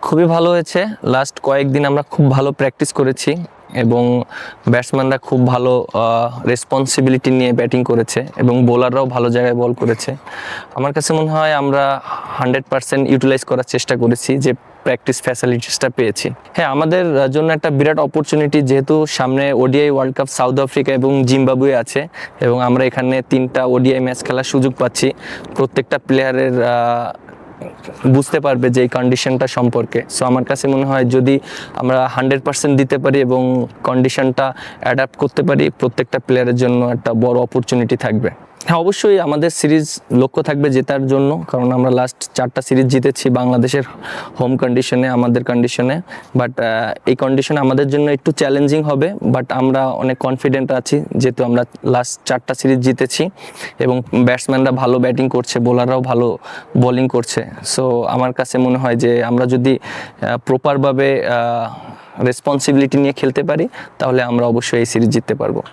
খুবই ভালো হয়েছে। লাস্ট কয়েকদিন আমরা খুব ভালো প্র্যাকটিস করেছি এবং ব্যাটসম্যানরা খুব ভালো রেসপন্সিবিলিটি নিয়ে ব্যাটিং করেছে এবং বোলাররাও ভালো জায়গায় বল করেছে। আমার কাছে মনে হয় আমরা 100% ইউটিলাইজ করার চেষ্টা করেছি যে প্র্যাকটিস ফ্যাসিলিটিসটা পেয়েছি। হ্যাঁ, আমাদের জন্য একটা বিরাট অপরচুনিটি, যেহেতু সামনে ODI world cup south Africa এবং জিম্বাবুয়ে আছে এবং আমরা এখানে 3টা ওডিআই ম্যাচ খেলার সুযোগ পাচ্ছি। প্রত্যেকটা প্লেয়ারের বুঝতে পারবে যে এই কন্ডিশনটা সম্পর্কে। সো আমার কাছে মনে হয় যদি আমরা 100% দিতে পারি এবং কন্ডিশনটা অ্যাডাপ্ট করতে পারি, প্রত্যেকটা প্লেয়ারের জন্য একটা বড় অপরচুনিটি থাকবে। হ্যাঁ, অবশ্যই আমাদের সিরিজ লক্ষ্য থাকবে জেতার জন্য, কারণ আমরা লাস্ট 4টা সিরিজ জিতেছি বাংলাদেশের হোম কন্ডিশনে, আমাদের কন্ডিশনে। বাট এই কন্ডিশনে আমাদের জন্য একটু চ্যালেঞ্জিং হবে, বাট আমরা অনেক কনফিডেন্ট আছি যেহেতু আমরা লাস্ট 4টা সিরিজ জিতেছি এবং ব্যাটসম্যানরা ভালো ব্যাটিং করছে, বোলাররাও ভালো বোলিং করছে। সো আমার কাছে মনে হয় যে আমরা যদি প্রপারভাবে রেসপন্সিবিলিটি নিয়ে খেলতে পারি তাহলে আমরা অবশ্যই এই সিরিজ জিততে পারবো।